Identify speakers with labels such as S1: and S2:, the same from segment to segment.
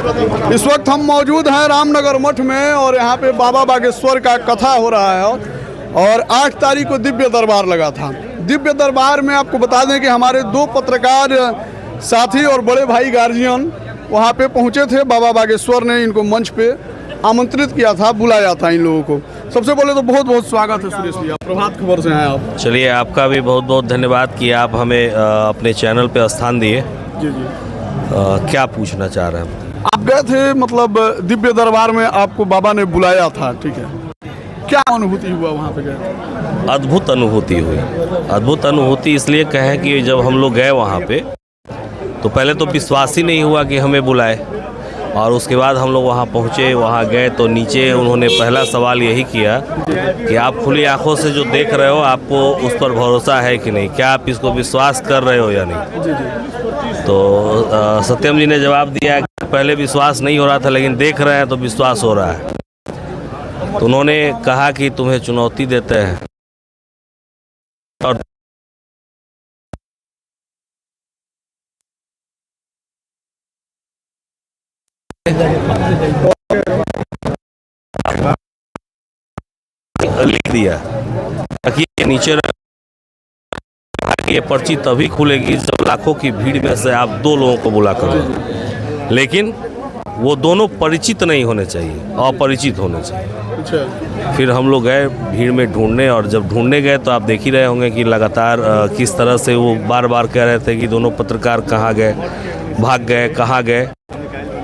S1: इस वक्त हम मौजूद हैं रामनगर मठ में और यहाँ पे बाबा बागेश्वर का कथा हो रहा है और 8 तारीख को दिव्य दरबार लगा था। दिव्य दरबार में आपको बता दें कि हमारे 2 पत्रकार साथी और बड़े भाई गार्जियन वहाँ पे पहुँचे थे। बाबा बागेश्वर ने इनको मंच पे आमंत्रित किया था, बुलाया था इन लोगों को। सबसे पहले तो बहुत बहुत स्वागत है सुरेश भैया, प्रभात खबर से हैं आप।
S2: चलिए, आपका भी बहुत बहुत धन्यवाद कि आप हमें अपने चैनल पे स्थान दिए।
S1: जी जी।
S2: क्या पूछना चाह रहे हैं?
S1: आप गए थे, मतलब दिव्य दरबार में आपको बाबा ने बुलाया था, ठीक है, क्या अनुभूति हुआ वहाँ पे गए थे?
S2: अद्भुत अनुभूति हुई। अद्भुत अनुभूति इसलिए कहें कि जब हम लोग गए वहाँ पे तो पहले तो विश्वास ही नहीं हुआ कि हमें बुलाए, और उसके बाद हम लोग वहाँ पहुँचे, वहाँ गए तो नीचे उन्होंने पहला सवाल यही किया कि आप खुली आंखों से जो देख रहे हो, आपको उस पर भरोसा है कि नहीं, क्या आप इसको विश्वास कर रहे हो या नहीं। तो सत्यम जी ने जवाब दिया कि पहले विश्वास नहीं हो रहा था, लेकिन देख रहे हैं तो विश्वास हो रहा है। तो उन्होंने कहा कि तुम्हें चुनौती देते हैं और लिख दिया ताकि नीचे ये पर्ची तभी खुलेगी जब लाखों की भीड़ में से आप 2 लोगों को बुला करो, लेकिन वो दोनों परिचित नहीं होने चाहिए, अपरिचित होने चाहिए।
S1: अच्छा।
S2: फिर हम लोग गए भीड़ में ढूंढने, और जब ढूंढने गए तो आप देख ही रहे होंगे कि लगातार किस तरह से वो बार बार कह रहे थे कि दोनों पत्रकार कहाँ गए, भाग गए, कहाँ गए।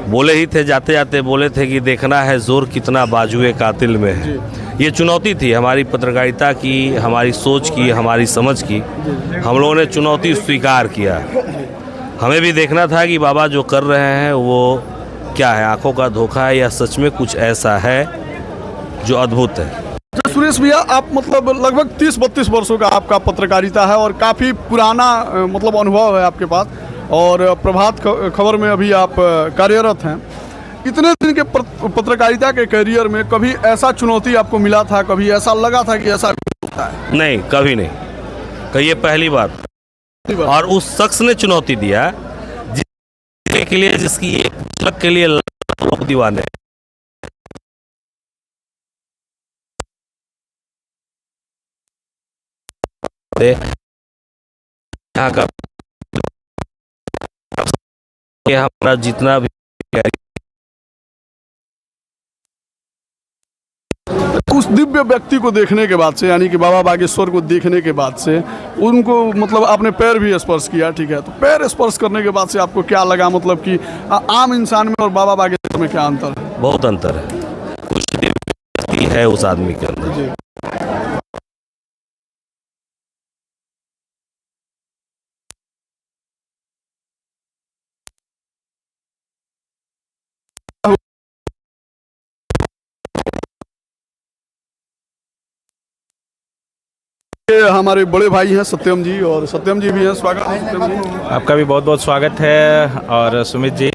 S2: बोले ही थे, जाते जाते बोले थे कि देखना है जोर कितना बाजुए कातिल में है। ये चुनौती थी हमारी पत्रकारिता की, हमारी सोच की, हमारी समझ की। हम लोगों ने चुनौती स्वीकार किया। हमें भी देखना था कि बाबा जो कर रहे हैं वो क्या है, आंखों का धोखा है या सच में कुछ ऐसा है जो अद्भुत है।
S1: तो सुरेश भैया, आप मतलब लगभग 30-32 वर्षों का आपका पत्रकारिता है और काफ़ी पुराना मतलब अनुभव है आपके पास, और प्रभात खबर में अभी आप कार्यरत हैं। इतने दिन के पत्रकारिता के करियर में कभी ऐसा चुनौती आपको मिला था, कभी ऐसा लगा था कि ऐसा होता है? नहीं,
S2: कभी नहीं, कि ये पहली बार। और उस शख्स ने चुनौती दिया जिसके लिए, जिसकी एक झलक के लिए लोग दीवाने। यहाँ का हमारा जितना भी
S1: उस दिव्य व्यक्ति को देखने के बाद से, यानी कि बाबा बागेश्वर को देखने के बाद से उनको मतलब आपने पैर भी स्पर्श किया, ठीक है, तो पैर स्पर्श करने के बाद से आपको क्या लगा, मतलब कि आम इंसान में और बाबा बागेश्वर में क्या अंतर है?
S2: बहुत अंतर है, कुछ दिव्य है उस आदमी के अंदर।
S1: हमारे बड़े भाई हैं सत्यम जी, और सत्यम जी भी हैं। स्वागत है सत्यम जी।
S3: आपका भी बहुत बहुत स्वागत है। और सुमित जी,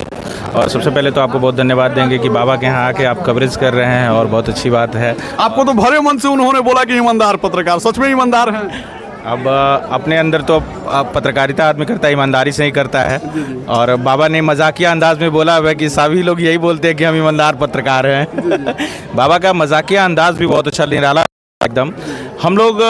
S3: और सबसे पहले तो आपको बहुत धन्यवाद देंगे कि बाबा के यहाँ आके आप कवरेज कर रहे हैं, और बहुत अच्छी बात है।
S1: आपको तो भरे मन से उन्होंने बोला कि ईमानदार पत्रकार, सच में ईमानदार हैं।
S3: अब अपने अंदर तो पत्रकारिता आदमी करता है, ईमानदारी से ही करता है। और बाबा ने मजाकिया अंदाज में बोला है कि सभी लोग यही बोलते हैं कि हम ईमानदार पत्रकार हैं। बाबा का मजाकिया अंदाज भी बहुत अच्छा, निराला एकदम। हम लोग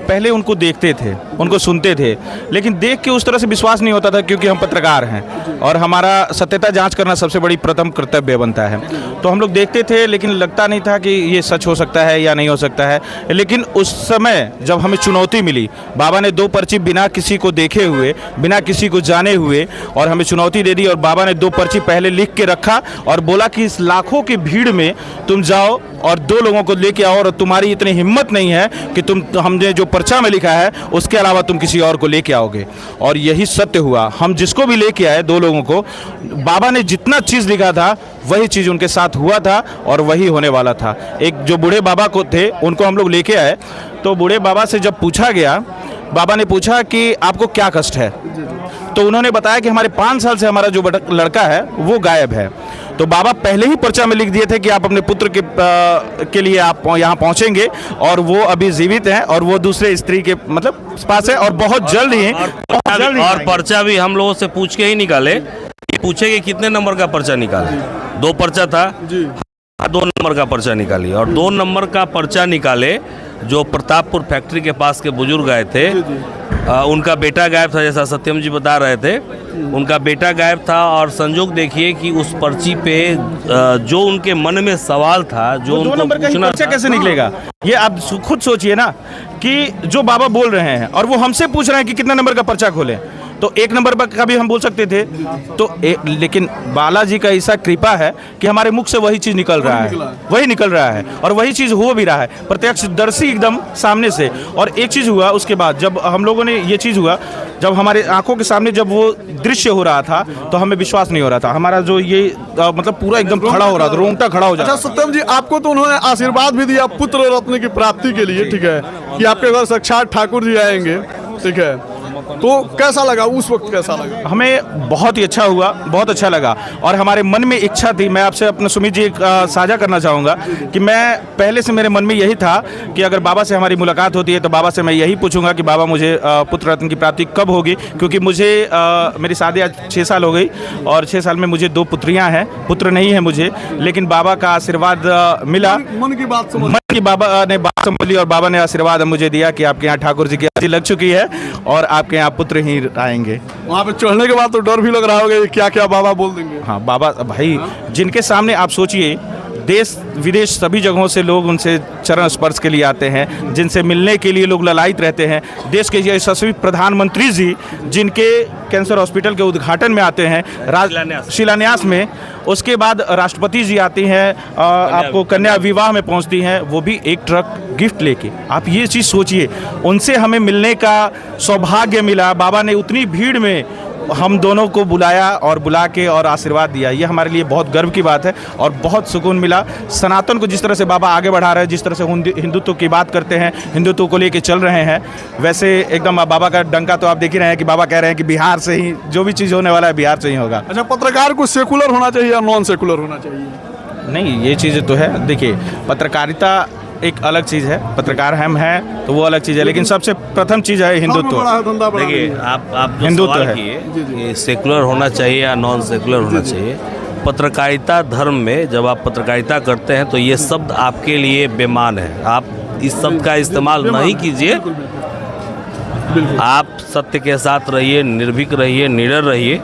S3: पहले उनको देखते थे, उनको सुनते थे, लेकिन देख के उस तरह से विश्वास नहीं होता था, क्योंकि हम पत्रकार हैं और हमारा सत्यता जांच करना सबसे बड़ी प्रथम कर्तव्य बनता है। तो हम लोग देखते थे, लेकिन लगता नहीं था कि ये सच हो सकता है या नहीं हो सकता है। लेकिन उस समय जब हमें चुनौती मिली, बाबा ने 2 पर्ची बिना किसी को देखे हुए, बिना किसी को जाने हुए, और हमें चुनौती दे दी। और बाबा ने 2 पर्ची पहले लिख के रखा और बोला कि इस लाखों की भीड़ में तुम जाओ और 2 लोगों को लेके आओ, और तुम्हारी इतनी हिम्मत नहीं है कि तुम हमने जो पर्चा में लिखा है उसके अलावा तुम किसी और को लेके आओगे। और यही सत्य हुआ। हम जिसको भी लेके आए, 2 लोगों को, बाबा ने जितना चीज़ लिखा था वही चीज़ उनके साथ हुआ था और वही होने वाला था। एक जो बूढ़े बाबा को थे, उनको हम लोग लेके आए, तो बूढ़े बाबा से जब पूछा गया, बाबा ने पूछा कि आपको क्या कष्ट है, तो उन्होंने बताया कि हमारे 5 साल से हमारा जो लड़का है वो गायब है। तो बाबा पहले ही पर्चा में लिख दिए थे कि आप अपने पुत्र के लिए आप यहाँ पहुँचेंगे, और वो अभी जीवित हैं, और वो दूसरे स्त्री के मतलब पास है, और बहुत जल्द ही
S2: और पर्चा भी हम लोगों से पूछ के ही निकाले ये पूछे कि कितने नंबर का पर्चा निकाले, 2 पर्चा था
S1: जी
S2: 2 नंबर का पर्चा निकाली, और 2 नंबर का पर्चा निकाले जो प्रतापपुर फैक्ट्री के पास के बुजुर्ग आए थे। उनका बेटा गायब था, जैसा सत्यम जी बता रहे थे, उनका बेटा गायब था। और संजोग देखिए कि उस पर्ची पे जो उनके मन में सवाल था, जो
S3: वो 2
S2: उनको
S3: नंबर का ही
S2: पूछना
S3: पर्चा
S2: था,
S3: कैसे निकलेगा? ये आप खुद सोचिए ना कि जो बाबा बोल रहे हैं और वो हमसे पूछ रहे हैं कि कितना नंबर का पर्चा खोलें, तो 1 नंबर का भी हम बोल सकते थे। तो लेकिन बालाजी का ऐसा कृपा है कि हमारे मुख से वही चीज़ निकल रहा है, वही निकल रहा है और वही चीज़ हो भी रहा है, प्रत्यक्षदर्शी एकदम सामने से। और एक चीज़ हुआ उसके बाद, जब हम लोगों ने ये चीज़ हुआ, जब हमारे आंखों के सामने जब वो दृश्य हो रहा था तो हमें विश्वास नहीं हो रहा था। हमारा जो ये मतलब पूरा एकदम खड़ा हो रहा था, रोंगटा खड़ा हो जाता।
S1: अच्छा सत्यम जी, आपको तो उन्होंने आशीर्वाद भी दिया पुत्र रत्न की प्राप्ति के लिए, ठीक है, कि आपके घर साक्षात ठाकुर जी आएंगे, ठीक है, तो कैसा लगा उस वक्त, कैसा लगा?
S3: हमें बहुत ही अच्छा हुआ, बहुत अच्छा लगा। और हमारे मन में इच्छा थी, मैं आपसे अपने सुमित जी साझा करना चाहूँगा कि मैं पहले से मेरे मन में यही था कि अगर बाबा से हमारी मुलाकात होती है तो बाबा से मैं यही पूछूंगा कि बाबा मुझे पुत्र रत्न की प्राप्ति कब होगी, क्योंकि मुझे मेरी शादी आज 6 साल हो गई और 6 साल में मुझे 2 पुत्रियाँ हैं, पुत्र नहीं है मुझे, लेकिन बाबा का आशीर्वाद मिला।
S1: मन की बात समझ,
S3: मन की बाबा ने बात संभाली और बाबा ने आशीर्वाद मुझे दिया कि आपके यहाँ ठाकुर जी की अर्जी लग चुकी है और आपके यहाँ पुत्र ही आएंगे।
S1: वहाँ पे चढ़ने के बाद तो डर भी लग रहा होगा क्या क्या बाबा बोल देंगे।
S3: हाँ बाबा भाई, जिनके सामने आप सोचिए, देश विदेश सभी जगहों से लोग उनसे चरण स्पर्श के लिए आते हैं, जिनसे मिलने के लिए लोग ललायित रहते हैं। देश के यशस्वी प्रधानमंत्री जी जिनके कैंसर हॉस्पिटल के उद्घाटन में आते हैं, शिलान्यास में, उसके बाद राष्ट्रपति जी आती हैं, आपको कन्या विवाह में पहुंचती हैं, वो भी एक ट्रक गिफ्ट लेके। आप ये चीज़ सोचिए, उनसे हमें मिलने का सौभाग्य मिला। बाबा ने उतनी भीड़ में हम दोनों को बुलाया और बुला के और आशीर्वाद दिया। ये हमारे लिए बहुत गर्व की बात है और बहुत सुकून मिला। सनातन को जिस तरह से बाबा आगे बढ़ा रहे हैं, जिस तरह से हिंदुत्व की बात करते हैं, हिंदुत्व को लेके चल रहे हैं, वैसे एकदम बाबा का डंका तो आप देख ही रहे हैं कि बाबा कह रहे हैं कि बिहार से ही जो भी चीज़ होने वाला है बिहार से ही होगा।
S1: अच्छा, पत्रकार को सेकुलर होना चाहिए या नॉन सेकुलर होना चाहिए?
S3: नहीं, ये चीज़ें तो है। देखिए, पत्रकारिता एक अलग चीज़ है, पत्रकार हम हैं तो वो अलग चीज़ है, लेकिन सबसे प्रथम चीज़ है हिंदुत्व।
S2: देखिए, आप जो
S3: हिंदुत्व
S2: सवाल
S3: है
S2: किए कि सेकुलर होना चाहिए या नॉन सेकुलर होना चाहिए, पत्रकारिता धर्म में जब आप पत्रकारिता करते हैं तो ये शब्द आपके लिए बेमान है। आप इस शब्द का इस्तेमाल नहीं कीजिए। आप सत्य के साथ रहिए, निर्भीक रहिए, निडर रहिए,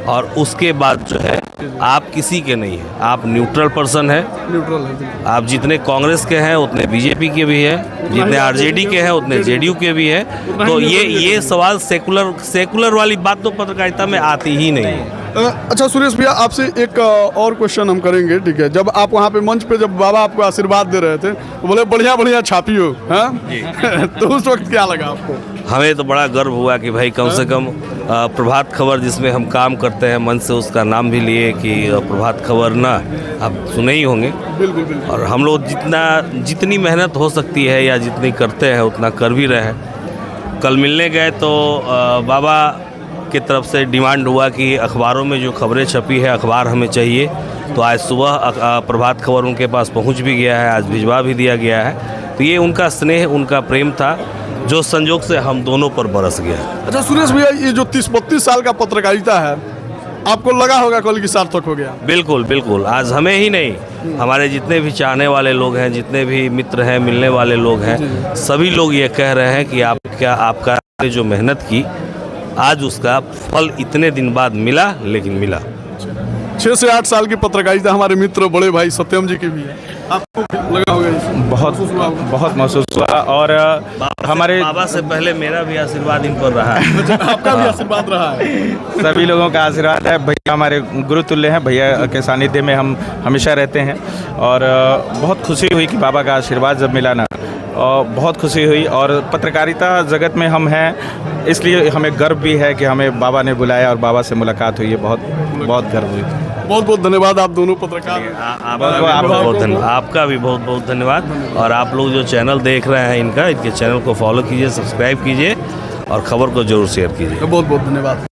S2: और उसके बाद जो है आप किसी के नहीं हैं, आप न्यूट्रल पर्सन हैं।
S1: न्यूट्रल है।
S2: आप जितने कांग्रेस के हैं उतने बीजेपी के भी हैं, जितने आरजेडी के हैं उतने जेडीयू के भी हैं। तो ये सवाल सेकुलर वाली बात तो पत्रकारिता में आती ही नहीं है।
S1: अच्छा सुरेश भैया, आपसे एक और क्वेश्चन हम करेंगे, ठीक है। जब आप वहाँ पे मंच पे जब बाबा आपको आशीर्वाद दे रहे थे तो बोले बढ़िया बढ़िया छापियो, हाँ तो उस वक्त क्या लगा आपको?
S2: हमें तो बड़ा गर्व हुआ कि भाई कम से कम प्रभात खबर जिसमें हम काम करते हैं, मंच से उसका नाम भी लिए कि प्रभात खबर ना, आप सुने ही होंगे।
S1: बिल्कुल बिल्कुल।
S2: और हम लोग जितनी मेहनत हो सकती है या जितनी करते हैं उतना कर भी रहे हैं। कल मिलने गए तो बाबा की तरफ से डिमांड हुआ कि अखबारों में जो खबरें छपी है अखबार हमें चाहिए। तो आज सुबह प्रभात खबर उनके पास पहुंच भी गया है, आज भिजवा भी दिया गया है। तो ये उनका स्नेह, उनका प्रेम था जो संजोग से हम दोनों पर बरस गया।
S1: अच्छा सुरेश भैया, ये जो 30-32 साल का पत्रकारिता है, आपको लगा होगा कल की सार्थक हो गया?
S2: बिल्कुल बिल्कुल। आज हमें ही नहीं, हमारे जितने भी चाहने वाले लोग हैं, जितने भी मित्र हैं, मिलने वाले लोग हैं, सभी लोग ये कह रहे हैं कि आपका जो मेहनत की आज उसका फल इतने दिन बाद मिला, लेकिन मिला।
S1: 6 से 8 साल की पत्रकारिता हमारे मित्र बड़े भाई सत्यम जी की भी है, आपको लगा होगा?
S3: बहुत महसूस हुआ। और हमारे
S2: बाबा से पहले मेरा भी आशीर्वाद इन पर रहा है।
S1: आपका भी आशीर्वाद रहा है?
S3: सभी लोगों का आशीर्वाद है। भैया हमारे गुरु तुल्य हैं, भैया के सानिध्य में हम हमेशा रहते हैं और बहुत खुशी हुई कि बाबा का आशीर्वाद जब मिला ना, और बहुत खुशी हुई। और पत्रकारिता जगत में हम हैं, इसलिए हमें गर्व भी है कि हमें बाबा ने बुलाया और बाबा से मुलाकात हुई है। बहुत गर्व हुई।
S1: बहुत बहुत धन्यवाद आप दोनों पत्रकार।
S2: आपका भी बहुत बहुत धन्यवाद। और आप लोग जो चैनल देख रहे हैं इनके चैनल को फॉलो कीजिए, सब्सक्राइब कीजिए और खबर को जरूर शेयर कीजिए।
S1: बहुत बहुत धन्यवाद।